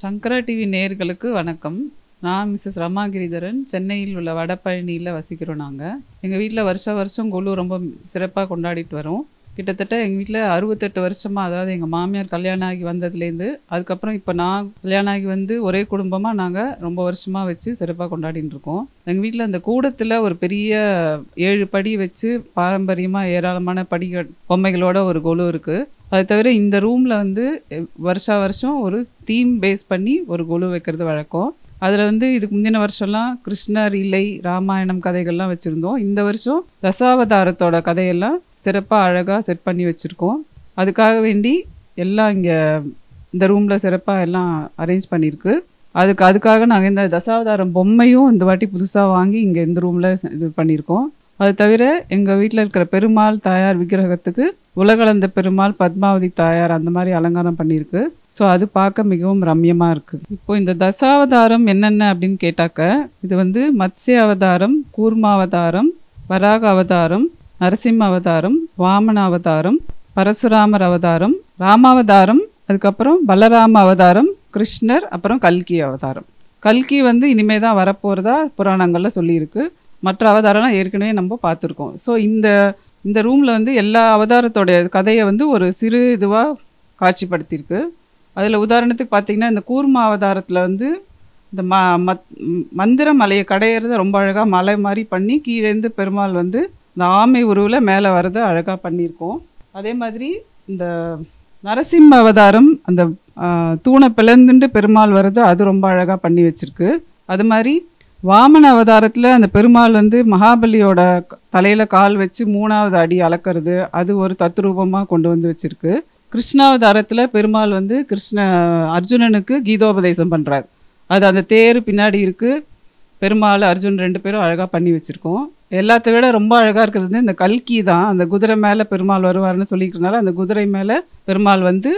சங்கரா TV நேயர்களுக்கு வணக்கம். நான் மிஸ்ஸஸ் ரமா கிரிதரன். சென்னையில் உள்ள வடபழனியில் வசிக்கிறோம். நாங்கள் எங்கள் வீட்டில் வருஷம் கொலு ரொம்ப சிறப்பாக கொண்டாடிட்டு வரோம். கிட்டத்தட்ட எங்கள் வீட்டில் 68 வருஷமாக, அதாவது எங்கள் மாமியார் கல்யாணம் ஆகி வந்ததுலேருந்து அதுக்கப்புறம் இப்போ நான் கல்யாணம் ஆகி வந்து ஒரே குடும்பமாக நாங்கள் ரொம்ப வருஷமாக வச்சு சிறப்பாக கொண்டாடிட்டு இருக்கோம். எங்கள் வீட்டில் அந்த கூடத்தில் ஒரு பெரிய 7 படி வச்சு பாரம்பரியமாக ஏராளமான படிகள் பொம்மைகளோட ஒரு கொலு இருக்குது. அது தவிர இந்த ரூமில் வந்து வருஷம் ஒரு தீம் பேஸ் பண்ணி ஒரு கொலு வைக்கிறது வழக்கம். அதில் வந்து இதுக்கு முந்தின வருஷம்லாம் கிருஷ்ணர், இலை, ராமாயணம் கதைகள்லாம் வச்சுருந்தோம். இந்த வருஷம் தசாவதாரத்தோட கதையெல்லாம் சிறப்பாக அழகாக செட் பண்ணி வச்சுருக்கோம். அதுக்காக வேண்டி எல்லாம் இங்கே இந்த ரூமில் சிறப்பாக எல்லாம் அரேஞ்ச் பண்ணியிருக்கு. அதுக்காக நாங்கள் இந்த தசாவதாரம் பொம்மையும் இந்த வாட்டி புதுசாக வாங்கி இங்கே இந்த ரூமில் இது பண்ணியிருக்கோம். அது தவிர எங்கள் வீட்டில் இருக்கிற பெருமாள் தாயார் விக்கிரகத்துக்கு உலகளந்த பெருமாள், பத்மாவதி தாயார் அந்த மாதிரி அலங்காரம் பண்ணியிருக்கு. ஸோ அது பார்க்க மிகவும் ரம்யமாக இருக்குது. இப்போ இந்த தசாவதாரம் என்னென்ன அப்படின்னு கேட்டாக்க, இது வந்து மத்ஸ்ய அவதாரம், கூர்ம அவதாரம், வராக அவதாரம், நரசிம்ம அவதாரம், வாமன அவதாரம், பரசுராமர் அவதாரம், ராமாவதாரம், அதுக்கப்புறம் பலராம அவதாரம், கிருஷ்ணர், அப்புறம் கல்கி அவதாரம். கல்கி வந்து இனிமே தான் வரப்போகிறதா புராணங்களில் சொல்லியிருக்கு. மற்ற அவதாரம்லாம் ஏற்கனவே நம்ம பார்த்துருக்கோம். ஸோ இந்த ரூமில் வந்து எல்லா அவதாரத்தோடைய கதையை வந்து ஒரு சிறு இதுவாக காட்சிப்படுத்தியிருக்கு. அதில் உதாரணத்துக்கு பார்த்திங்கன்னா, இந்த கூர்ம அவதாரத்தில் வந்து இந்த மந்திர மலையை கடையிறத ரொம்ப அழகாக மலை மாதிரி பண்ணி கீழேருந்து பெருமாள் வந்து இந்த ஆமை உருவில் மேலே வரதை அழகாக பண்ணியிருக்கோம். அதே மாதிரி இந்த நரசிம்ம அவதாரம் அந்த தூணை பிளந்துட்டு பெருமாள் வர்றது அது ரொம்ப அழகாக பண்ணி வச்சுருக்கு. அது மாதிரி வாமன அவதாரத்தில் அந்த பெருமாள் வந்து மகாபலியோட தலையில் கால் வச்சு 3வது அடி அளக்கிறது, அது ஒரு தத்ரூபமாக கொண்டு வந்து வச்சுருக்கு. கிருஷ்ணாவதாரத்தில் பெருமாள் வந்து அர்ஜுனனுக்கு கீதோபதேசம் பண்ணுறார். அது அந்த தேர் பின்னாடி இருக்குது. பெருமாள், அர்ஜுன் 2 பேரும் அழகாக பண்ணி வச்சுருக்கோம். எல்லாத்த விட ரொம்ப அழகாக இருக்கிறது இந்த கல்கி தான். அந்த குதிரை மேலே பெருமாள் வருவார்னு சொல்லிக்கிறதுனால அந்த குதிரை மேலே பெருமாள் வந்து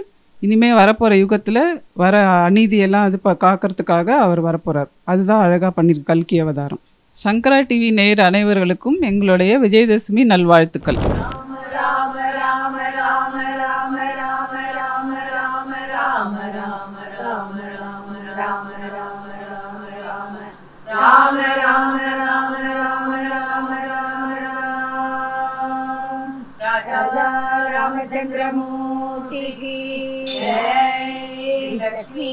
இனிமேல் வரப்போகிற யுகத்தில் வர அநீதியெல்லாம் இது காக்கிறதுக்காக அவர் வரப்போகிறார். அதுதான் அழகாக பண்ணியிருக்கு கல்கி அவதாரம். சங்கரா டிவி நேயர் அனைவர்களுக்கும் எங்களுடைய விஜயதசமி நல்வாழ்த்துக்கள். रामचंद्रमूर्ति की जय, लक्ष्मी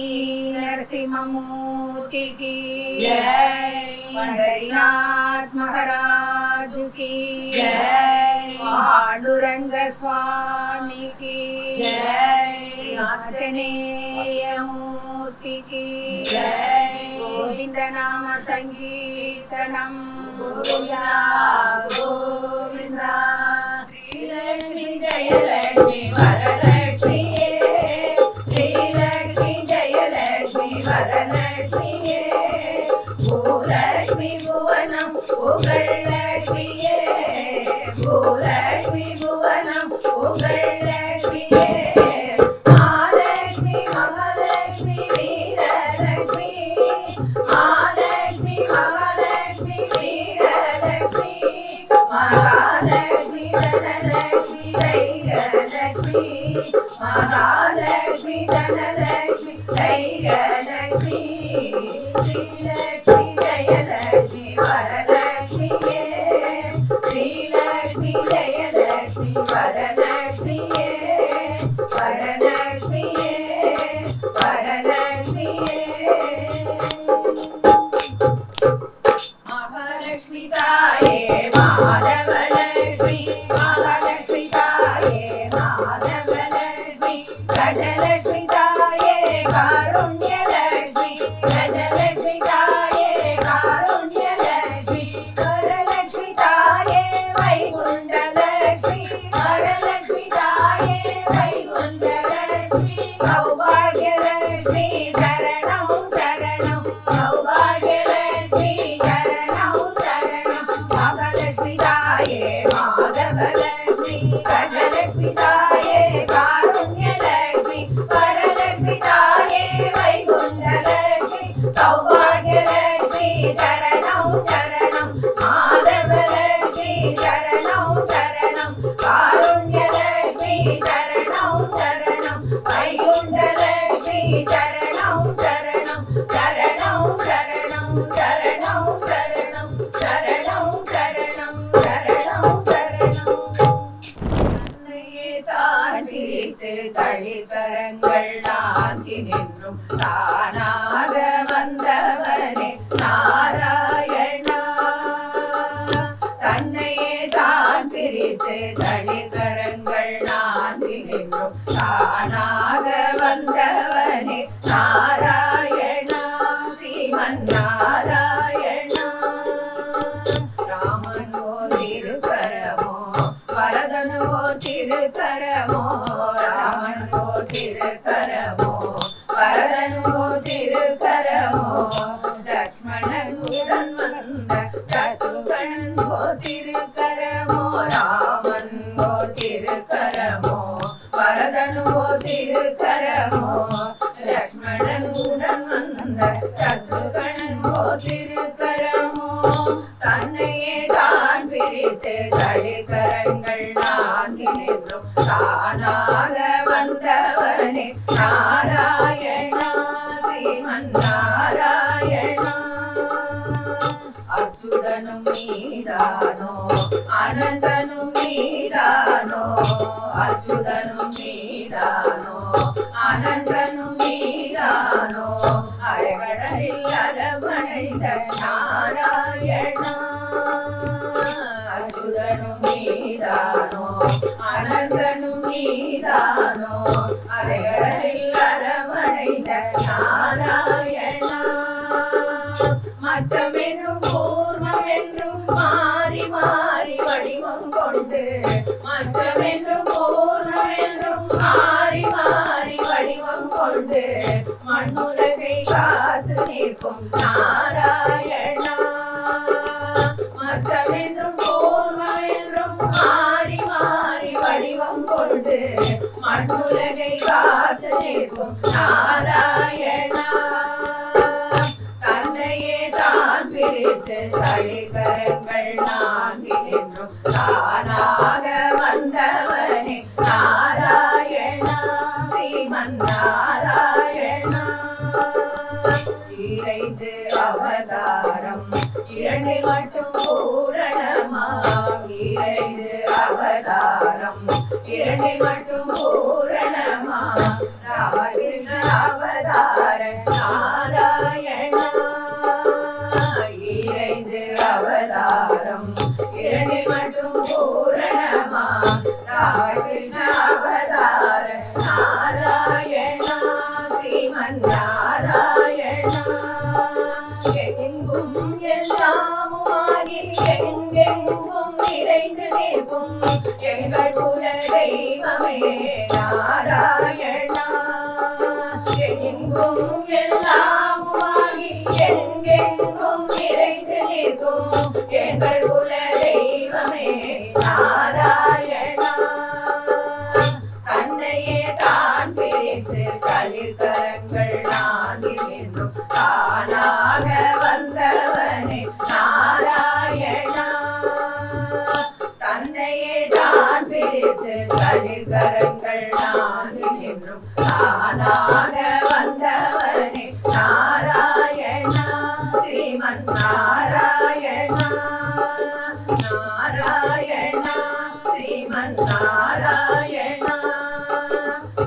नरसिंहमूर्ति की जय, पंढरीनाथ महाराज की जय, पांडुरंग स्वामी की जय, आंजनेय मूर्ति की जय, गोविंद नाम संकीर्तनम गोविंदा गोविंदा. लक्ष्मी जय लक्ष्मी वरलक्ष्मी, श्री लक्ष्मी जय लक्ष्मी वरलक्ष्मी, भूलक्ष्मी भुवनम उगलक्ष्मी, भूलक्ष्मी भुवनम उगलक्ष्मी, महालक्ष्मी महालक्ष्मी वीरलक्ष्मी, महालक्ष्मी महालक्ष्मी वीरलक्ष्मी, महालक्ष्मी धनलक्ष्मी धैर्यलक्ष्मी, महालक्ष्मी धनलक्ष्मी धैर्यलक्ष्मी, श्रीलक्ष्मी जयलक्ष्मी वरलक्ष्मी, श्रीलक्ष्मी जयलक्ष्मी वरलक्ष्मी, वरलक्ष्मी वरलक्ष्मी. महालक्ष्मी ताये महालक्ष्मी, महालक्ष्मी ताये महालक्ष्मी, गजलक्ष्मी ताये कारुण्यलक्ष्मी, गजलक्ष्मी ताये என்றும் தானாக வந்தவனே நாராயணா. தன்னையே தான் பிரித்து தளிர்கரங்கள் நான்கினின்றும் தானாக வந்தவனே நாராயணா. ஸ்ரீமன் நாராயணா. ராமனோ திருக்கரமோ வரதனோ திருக்கரமோ, ராமனோ திருக்கரமோ வரதனோ திருக்கரமோ, லக்ஷ்மணன் உடன் வந்த சத்ருகணன் திருக்கரமோ, ராமன் திருக்கரமோ வரதனோ திருக்கரமோ, லக்ஷ்மணன் உடன் வந்த சத்ருகணன் திருக்கரமோ. தன்னையே தான் பிரித்து தளிர்கரங்கள் நான்கினின்றும் தானாக வந்தவனே நாராயணா. ஸ்ரீமன் நாராயணா. அச்சுதனும் நீதானோ அனந்தனும் நீதானோ, அச்சுதனும் நீதானோ அனந்தனும் நீதானோ, அலைகடலில் அலமடைந்த நாராயணா. அச்சுதனும் நீதானோ அனந்தனும் நீதானோ, அலைகடலில் அலமடைந்த நாராயணா. மச்சமென்றும் கூர்மமென்றும் மாறி மாறி வடிவம் கொண்டு, மச்சமென்றும் கூர்மமென்றும் மாறி மாறி வடிவம் கொண்டு, மண்ணுலகை காத்து நிற்கும் நாராயணா. மச்சமென்றும் கூர்மமென்றும் மாறி மாறி வடிவம் கொண்டு, மண்ணுலகை காத்து நிற்கும் நாராயணா. தன்னையே தான் பிரித்து தளிர்கரங்கள் நான்கினின்றும் தானாக வந்தவனே நாராயணா. ஸ்ரீமன் நாராயணா. இறைந்து அவதாரம் இரண்டை மட்டும் பூரணமா, இறைந்து அவதாரம் இரண்டை மட்டும் பூரணமா, ராமகிருஷ்ண அவதார நாராயணா. இறைந்து அவதாரம் இரண்டை மட்டும் பூரணமா, ராமகிருஷ்ண அவதார நாராயணா. ஸ்ரீமன் நாராயணா. எங்கும் எல்லாமுமாகி எங்கெங்கும் நிறைந்து நிற்கும் எங்கள் குல தெய்வமே நாராயணா. எங்கும் எல்லாமுமாகி எங்கெங்கும் நிறைந்து நிற்கும் எங்கள் குல தெய்வமே நாராயணா. தன்னையே தான் பிரித்து தளிர்கரங்கள் நான்கினின்றும் தானாக வந்தவனே நாராயணா. தன்னையே தான் பிரித்து தளிர்கரங்கள் நான்கினின்றும் தானாக வந்தவனே நாராயணா. ஸ்ரீமன் நாராயணா. நாராயணா. ஸ்ரீமன் நாராயணா.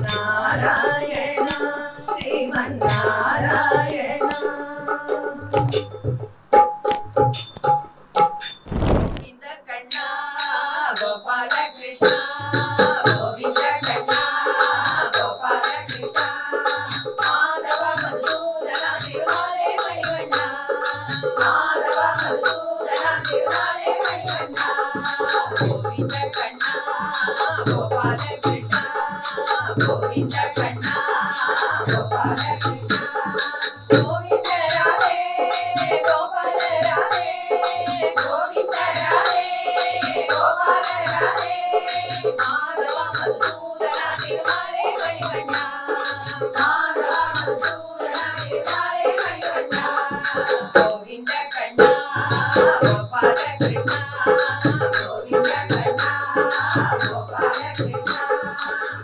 நாராயணா. ஸ்ரீமன் நாராயணா. இந்த கண்ணா கோபால கிருஷ்ணா, கோவிந்த கண்ணா கோபால கிருஷ்ணா, மாதவ மதுசூதனா திருமாலே மணிவண்ணா, மாதவ மதுசூதனா திருமாலே மணிவண்ணா, கோவிந்த கண்ணா கோபால கிருஷ்ணா, கோவிந்த கண்ணா கோபால கிருஷ்ணா, கோவிந்த ராதே கோபால ராதே, கோவிந்த ராதே கோபால ராதே, மாதவ மதுசூதனா திருமாலே மணிவண்ணா, மாதவ மதுசூதனா திருமாலே மணிவண்ணா, கோவிந்த கண்ணா கோபால கிருஷ்ணா, கோவிந்த கண்ணா கோபால கிருஷ்ணா.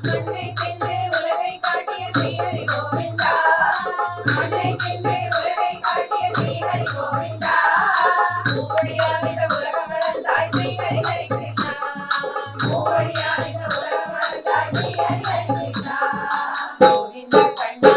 மண்ணை தின்று உலகை காட்டிய ஸ்ரீஹரி கோவிந்தா, மண்ணை தின்று உலகை காட்டிய ஸ்ரீஹரி கோவிந்தா, மூவடியாவித உலகமளந்தாய் ஸ்ரீஹரி ஹரி கிருஷ்ணா, மூவடியாவித உலகமளந்தாய் ஸ்ரீஹரி ஹரி கிருஷ்ணா, கோவிந்த கண்ணா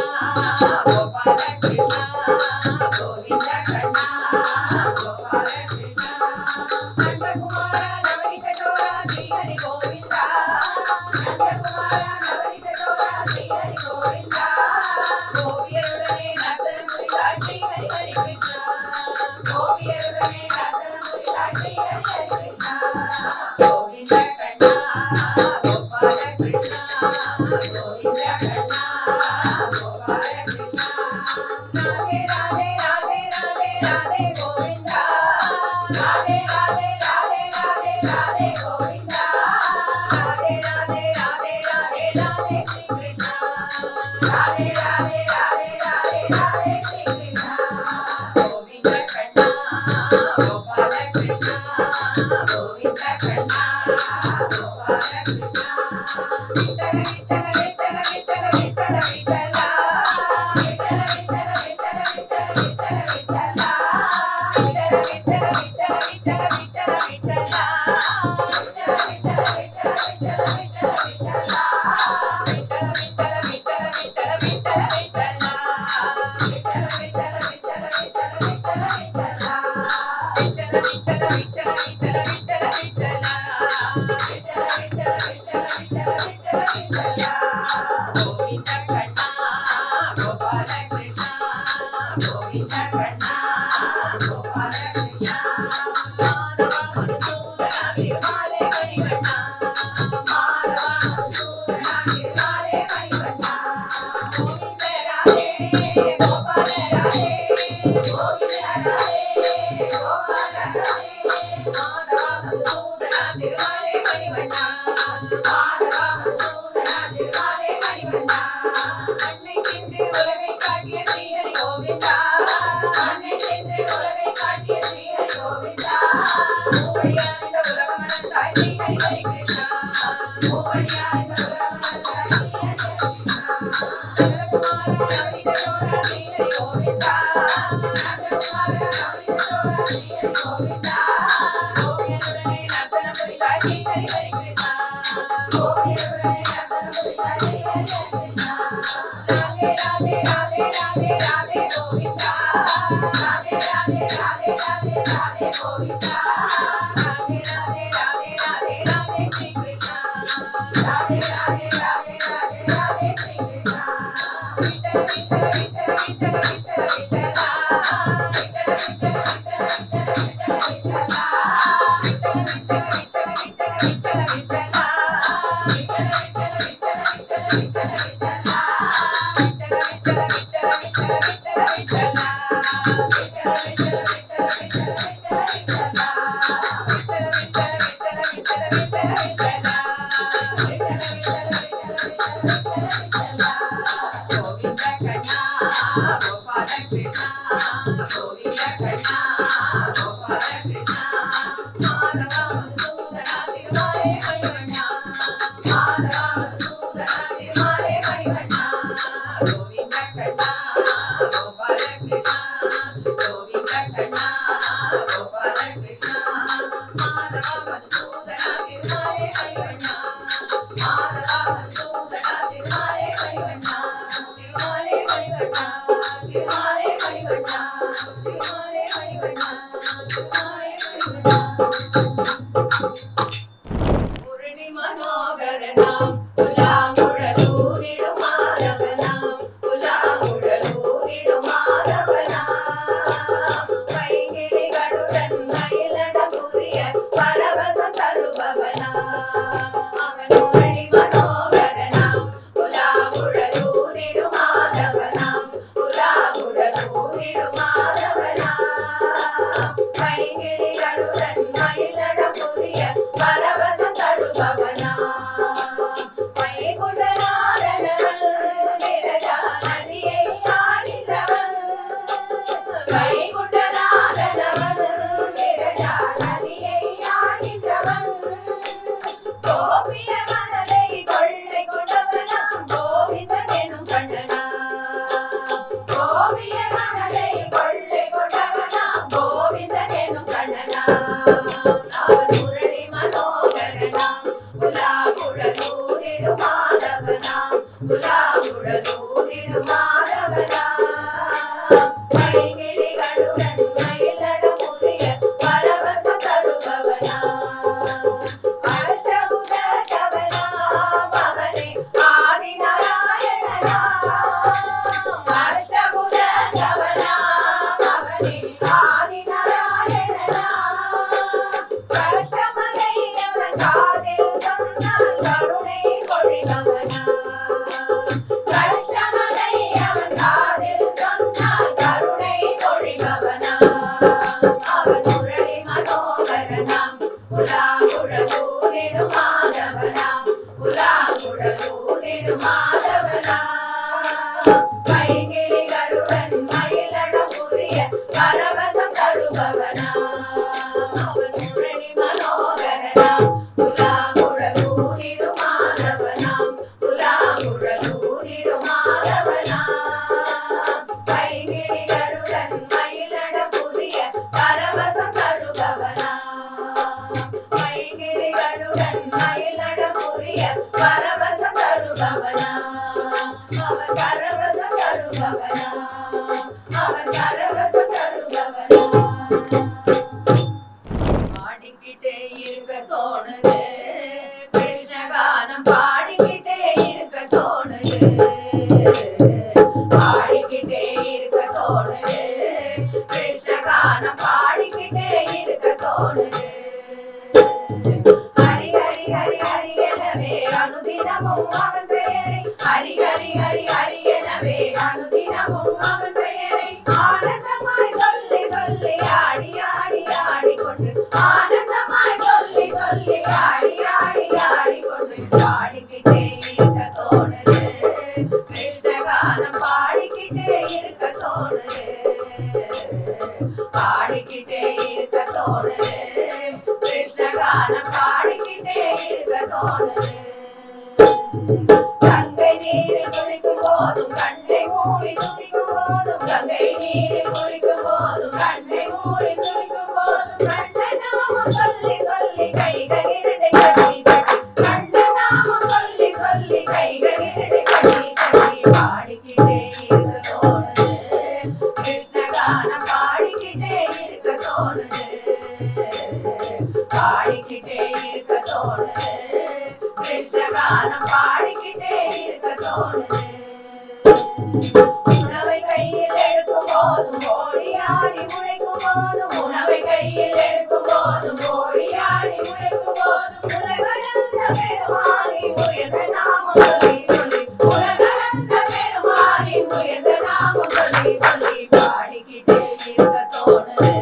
போதும் ஓடியாடி உழைக்கும் போதும் உணவை கையில் எடுக்கும் போதும் ஓடியாடி உழைக்கும் போதும் உலகளந்த பெருமாளின் உயர்ந்த நாமம் சொல்லி சொல்லி உலகளந்த பெருமாளின் உயர்ந்த நாமம் சொல்லி சொல்லி பாடிக்கிட்டே இருக்க தோணுது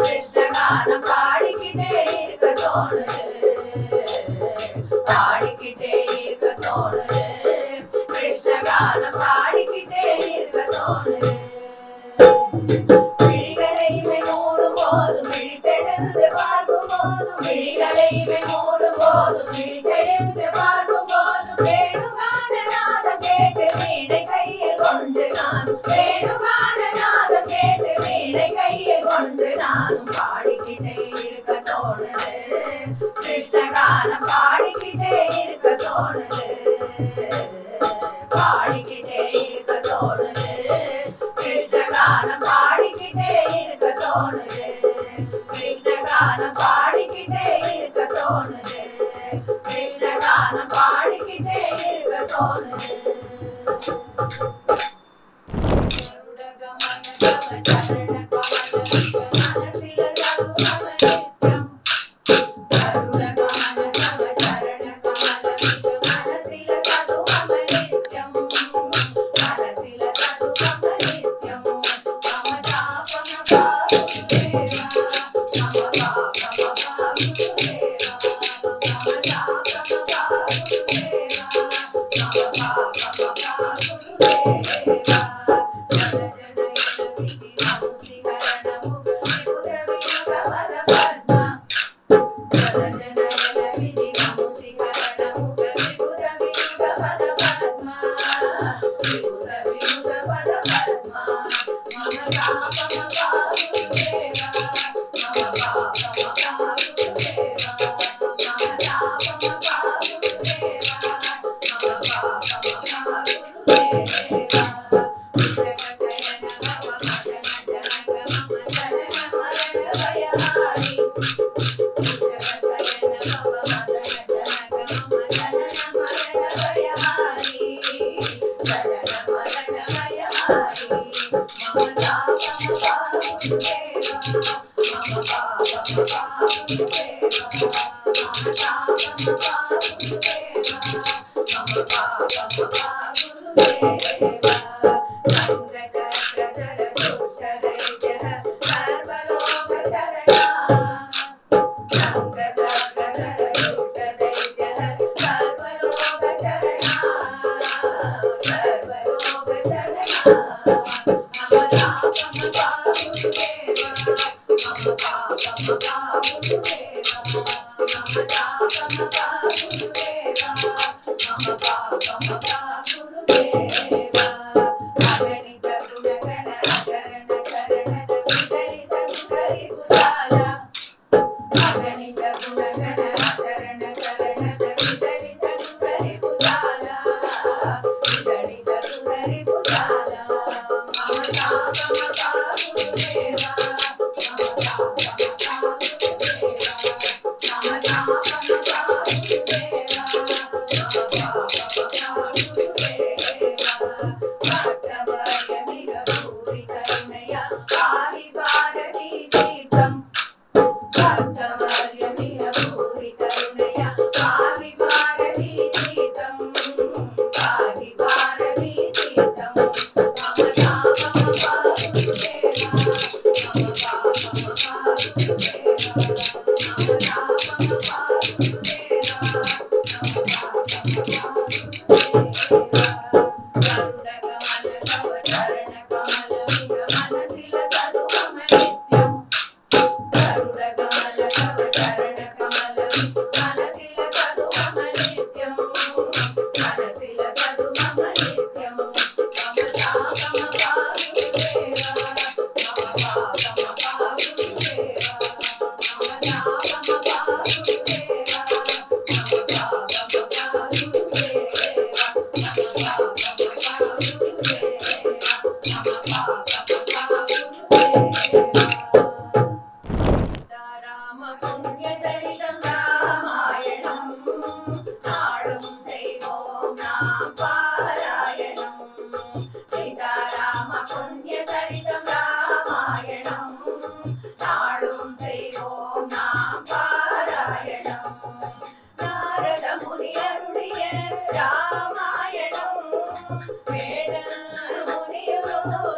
கிருஷ்ணகானம் பாடிக்கிட்டே இருக்க தோணுது பாடிக்கிட்டே இருக்க தோணுது கிருஷ்ணகானம் பாடிக்கிட்டே இருக்க தோணுது விழிகளை மூடும் போதும் விழித்தெழுந்து பார்க்கும் போதும் விழிகளை மூடும் போதும் விழித்தெழுந்து பார்க்கும் போதும் வேணுகான நாதம் கேட்டு வீணை கையில் கொண்டு நானும் வேணுகான நாதம் கேட்டு வீணை கையில் கொண்டு நானும் பாடிக்கிட்டே இருக்க தோணுது கிருஷ்ணகானம் பாடிக்கிட்டே இருக்க தோணுது பாடிக்கிட்டே இருக்க தோணுது கிருஷ்ணகானம் பாடிக்கிட்டே இருக்க தோணுது கிருஷ்ணகானம் பாடிக்கிட்டே இருக்க தோணுது கிருஷ்ணகானம் பாடிக்கிட்டே இருக்க தோணுது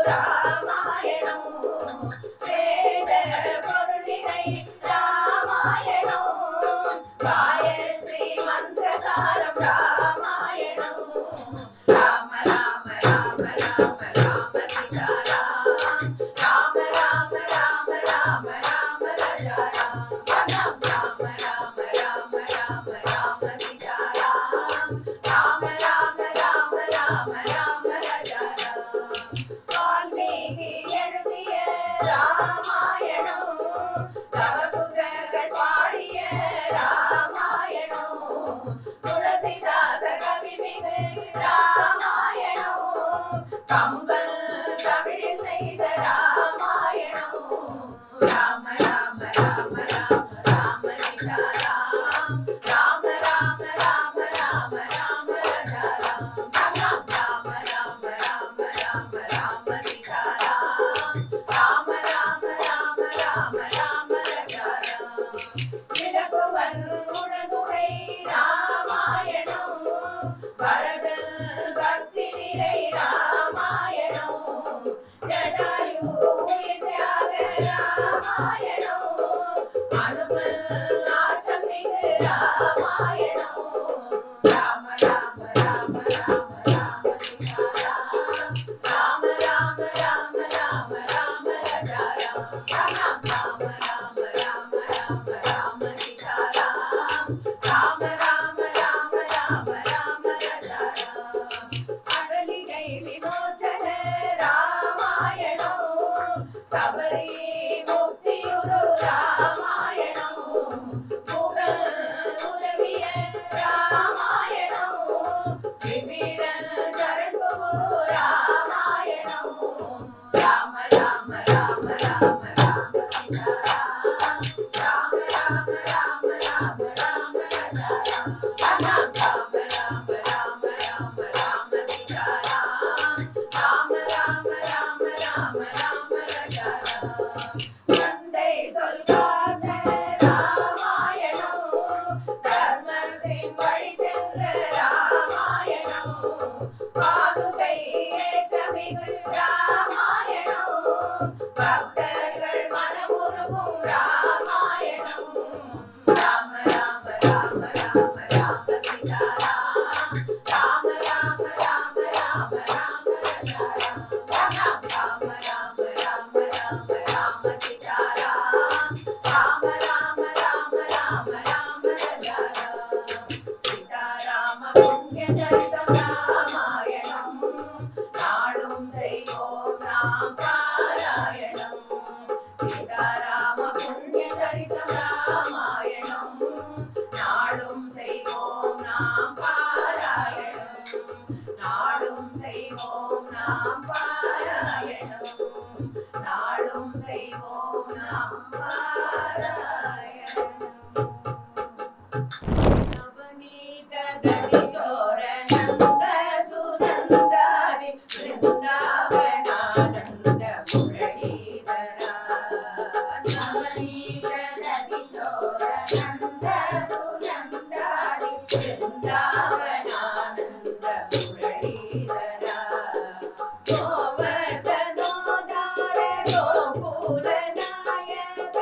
ராமாயணம் வேத பொருளினை ராமாயணம் காயத்ரி மந்திரசாரம் ராமாயணம் ராம ராம ராம ராம ராம சீதாராம் ராம ராம ராம ராம ராம ராஜாராம் ராம ராம ராம ராம ராம ராம சீதாராம் ராம ராம ராம ராம ராம ராஜாராம் வால்மீகி எழுதிய ராமாயணம் தவகுஜர்கள் பாடிய ராமாயணம் துளசிதாசர் கவிமிகு ராமாயணம் கம்பன் தமிழில் செய்த ராமாயணம் ராம ராம ராம ராம ராம சீதாராம் ராம ராம ராம ராம ராம ராஜாராம் ராம ராம ராம ராம ராம சீதாராம் ராம ராம ராம ராம ராம ராஜாராம் இலக்குவன் உடனுரை ராமாயணம் பரதன் பக்தி நிறை ராமாயணம் ஜடாயு உயிர் தியாக ராமாயணம் அனுமன் ஆற்றல் மிகு ராமாயணம் ராம ராம ராம ராம ராம சீதாராம் ராம ராம ராம ராம ராம ராஜாராம் ராம ராம ராம ராம ராம சீதாராம் ராம ராம ராம ராம ராம ராஜாராம் அகலிகை விமோச்சன ராமாயணம் சபரி முக்தியுரு ராமாயணம் புகழ் உதவிய ராமாயணம் விபீடன் சரண்பு ராமாயணம் ராம ராம ராம ராம ராம சீதாராம் ராம ராம ராம ராம ராம ராஜாராம் ராம ராம ராம ராம ராம சீதாராம் ராம ராம ராம ராம ராம ராஜாராம் தந்தை சொல் காத்த ராமாயணம் தர்மத்தின் வழி சென்ற ராமாயணம் பாதுகை ஏற்ற மிகு ராமாயணம் பக்தர்கள் மனமுருகும் ராமாயணம் ராம ராம ராம ராம ராம சீதாராம் ராம ராம ராம ராம ராம ராஜாராம் ராம ராம ராம ராம ராம சீதாராம் ராம ராம ராம ராம ராம ராஜாராம் சீதாராம புண்ணிய சரிதம் ராமாயணம் நாளும் செய்வோம் நாம் பாராயணம் சீதாராம புண்ணிய சரிதம் ராமாயணம் நாளும் செய்வோம் நாம் பாராயணம் நாளும் செய்வோம் நாம் பாராயணம் நாளும் செய்வோம் நாம் பாராயணம் நவநீத தனிச்சோர நந்த சுநந்தாதி பிருந்தாவனானந்த முரளீதரா நவநீத தனிச்சோர நந்த சுநந்தாதி பிருந்தாவனானந்த முரளீதரா கோவர்தனோதார கோகுல நாயக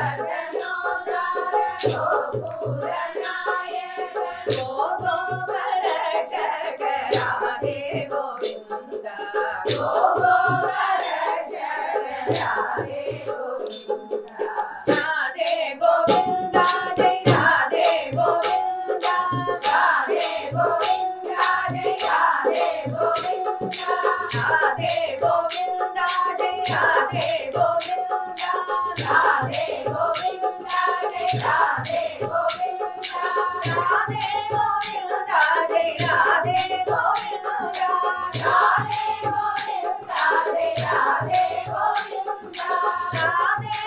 கோவர்தனோதார கோகுல நாயக கோகோபரட்சக ராதே கோவிந்த கோகோபரட்சக ராதே கோவிந்த ராதே கோவிந்த ஜெய ராதே கோவிந்த ராதே கோவிந்த ஜெய ராதே கோவிந்த ராதே கோவிந்த ஜெய ராதே கோவிந்த ராதே கோவிந்த ஜெய ராதே கோவிந்த ராதே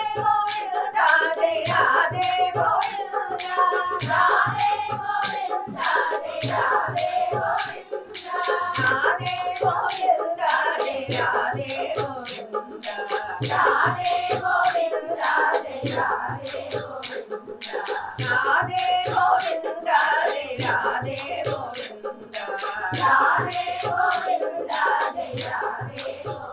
கோவிந்த ஜெய ராதே கோவிந்த ராதே கோவிந்த ஜெய ராதே கோவிந்த ராதே கோவிந்த ஜெய ராதே கோவிந்த ராதே கோவிந்த ஜெய ராதே கோவிந்த ராதே கோவிந்த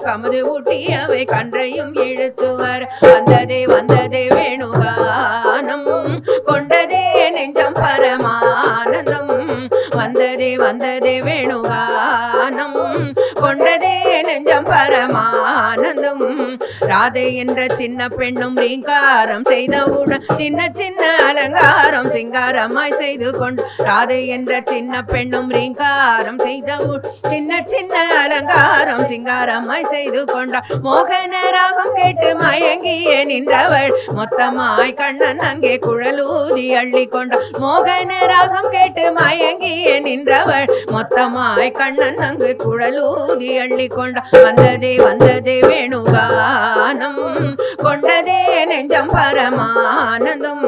கமது ஊட்டியவை கன்றையும் இழுத்துவர் வந்ததே வந்ததே வேணுகானம் கொண்டதே நெஞ்சம் பரமானந்தம் வந்ததே வந்ததே வேணுகானம் கொண்டதே நெஞ்சம் பரமானந்தம் ராதை என்ற சின்ன பெண்ணும் ரீங்காரம் செய்தவுடன் சின்ன சின்ன அலங்காரம் சிங்காரமாய் செய்து கொண்டு ராதை என்ற சின்ன பெண்ணும் ரீங்காரம் செய்தவுடன் சின்ன சின்ன அலங்காரம் சிங்காரமாய் செய்து கொண்டாள் மோகன ராகம் கேட்டு மயங்கிய நின்றவள் மொத்தமாய் கண்ணன் அங்கே குழலூதி அள்ளி கொண்டாள் மோகன ராகம் கேட்டு மயங்கிய நின்றவள் மொத்தமாய் கண்ணன் அங்கு குழலூதி அள்ளி கொண்டாள் வந்ததே வந்ததே வேணுகானம் கொண்டதே நெஞ்சம் பரமானந்தம்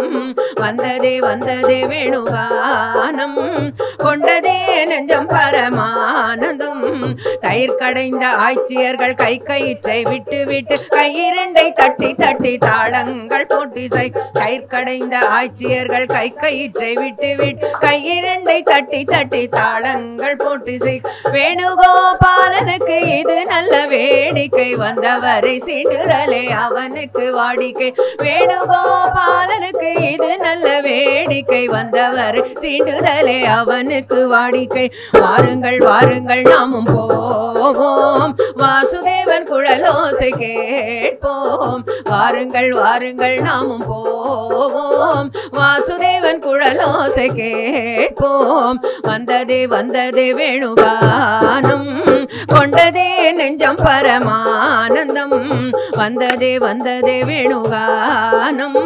வந்ததே வந்ததே வேணுகானம் கொண்டதே நெஞ்சம் பரமானந்தம் தயிர் கடைந்த ஆய்ச்சியர்கள் கை கயிற்றை விட்டு விட்டு கையிரண்டை தட்டி தட்டி தாளங்கள் போட்டி தயிர் கடைந்த ஆய்ச்சியர்கள் கை கயிற்றை விட்டு விட்டு கையிரண்டை தட்டி தட்டி தாளங்கள் போட்டி வேணுகோபாலனுக்கு இது நல்ல வேடிக்கை வந்தவரை சீண்டுதலே அவனுக்கு வாடிக்கை வேணுகோபாலனுக்கு இது நல்ல வேடிக்கை வந்தவர் சீண்டுதலே அவனுக்கு வாடிக்கை வாருங்கள் வாருங்கள் நாமும் போவோம் வாசுதேவன் குழலோசை கேட்போம் வாருங்கள் வாருங்கள் நாமும் போவோம் வாசுதேவன் குழலோசை கேட்போம் வந்ததே வந்ததே வேணுகானம் கொண்டதே நெஞ்சம் பரமானந்தம் வந்ததே வந்ததே வேணுகானம்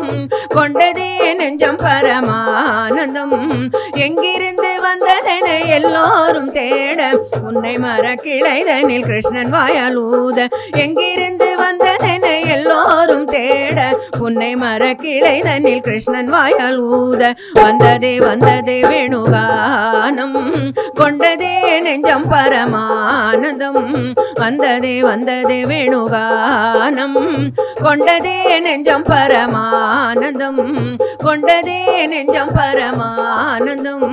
கொண்டதே நெஞ்சம் பரமானந்தம் எங்கிருந்து வந்ததென எல்லோரும் தேட உன்னை மர கிளைதனில் கிருஷ்ணன் வாயாலூத எங்கிருந்து வந்ததென எல்லோரும் தேட புன்னை மர கிளை தன்னில் கிருஷ்ணன் வாயால் ஊத வந்ததே வந்ததே வேணுகானம் கொண்டதே நெஞ்சம் பரமானந்தம் வந்ததே வந்ததே வேணுகானம் கொண்டதே நெஞ்சம் பரமானந்தம் கொண்டதே நெஞ்சம் பரமானந்தம்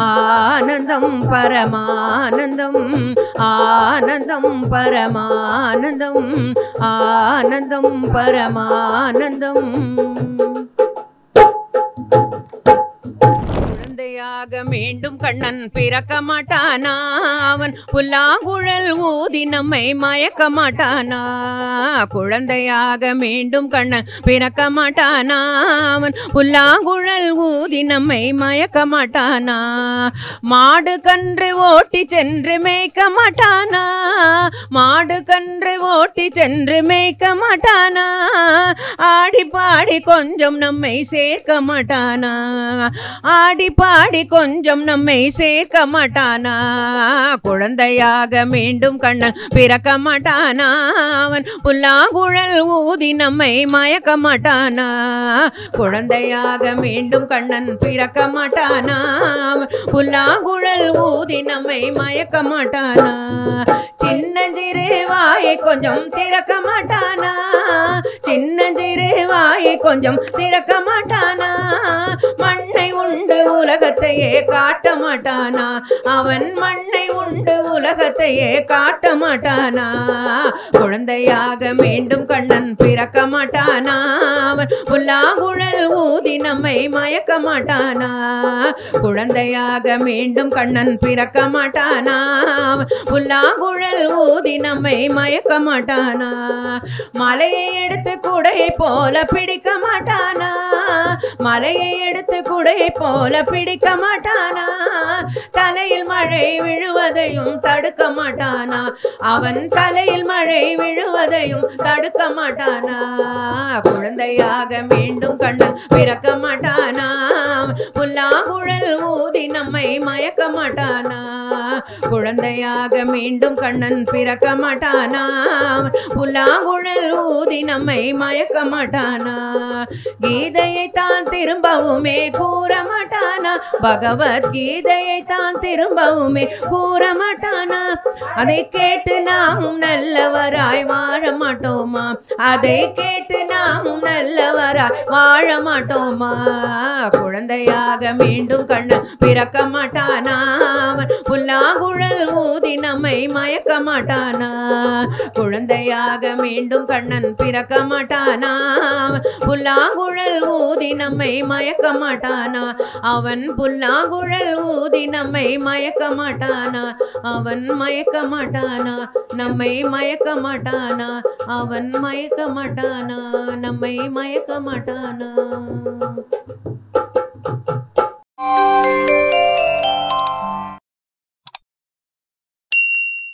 ஆனந்தம் பரமானந்தம் ஆனந்தம் பரமானந்தம் ஆனந்தம் பரமானந்தம் குழந்தையாக மீண்டும் கண்ணன் பிறக்க மாட்டானா அவன் புல்லாங்குழல் ஊதி நம்மை மயக்க மாட்டானா குழந்தையாக மீண்டும் கண்ணன் பிறக்க மாட்டானா அவன் புல்லாங்குழல் ஊதி நம்மை மயக்க மாட்டானா மாடு கன்று ஓட்டி சென்று மேய்க்க மாட்டானா மாடு கன்று ஓட்டி சென்று மேய்க்க மாட்டானா ஆடி பாடி கொஞ்சம் நம்மை சேர்க்க மாட்டானா ஆடி பாடி கொஞ்சம் நம்மை சேர்க்க மாட்டானா குழந்தையாக மீண்டும் கண்ணன் பிறக்க மாட்டானா அவன் புல்லாங்குழல் ஊதி நம்மை மயக்க மாட்டானா குழந்தையாக மீண்டும் கண்ணன் பிறக்க மாட்டானா அவன் புல்லாங்குழல் ஊதி நம்மை மயக்க மாட்டானா சின்னஞ்சிறு வாயை கொஞ்சம் திறக்க மாட்டானா சின்னஞ்சிறு வாயை கொஞ்சம் திறக்க மாட்டானா மண்ணை உண்டு உலகத்தையே காட்ட மாட்டானா அவன் மண்ணை உண்டு உலகத்தையே காட்ட மாட்டானா குழந்தையாக மீண்டும் கண்ணன் பிறக்க மாட்டானா அவன் புல்லாங்குழல் ஊதி நம்மை மயக்க மாட்டானா குழந்தையாக மீண்டும் கண்ணன் பிறக்க மாட்டானா அவன் புல்லாங்குழல் ஊதி நம்மை மயக்க மாட்டானா மலையை எடுத்து குடையை போல பிடிக்க மாட்டானா மலையை எடுத்து குடையை போல பிடிக்க மாட்டானா தலையில் மழை விழுவதையும் தடுக்க மாட்டானா அவன் தலையில் மழை விழுவதையும் தடுக்க மாட்டானா குழந்தையாக மீண்டும் கண்ணன் பிறக்க மாட்டானா புல்லாங்குழல் ஊதி நம்மை மயக்க மாட்டானா குழந்தையாக மீண்டும் கண்ணன் பிறக்க மாட்டானா புல்லாங்குழல் ஊதி நம்மை மயக்க மாட்டானா கீதையை தான் திரும்பவுமே கூற மாட்டானா பகவத்கீதையை தான் திரும்பவுமே கூற மாட்டானா அதை கேட்டு நாமும் நல்லவராய் வாழ மாட்டோமா அதை கேட்டு நாமும் நல்லவராய் வாழ மாட்டோமா குழந்தையாக மீண்டும் கண்ணன் பிறக்க மாட்டானா புல்லாங்குழல் ஊதி நம்மை மயக்க மாட்டானா குழந்தையாக மீண்டும் கண்ணன் பிறக்க மாட்டானா புல்லாங்குழல் ஊதி நம்மை மயக்க மாட்டானா அவன் புல்லாங்குழல் ஊதி நம்மை மயக்க மாட்டானா அவன் மயக்க மாட்டானா நம்மை மயக்க மாட்டானா அவன் மயக்க மாட்டானா நம்மை மயக்க மாட்டானா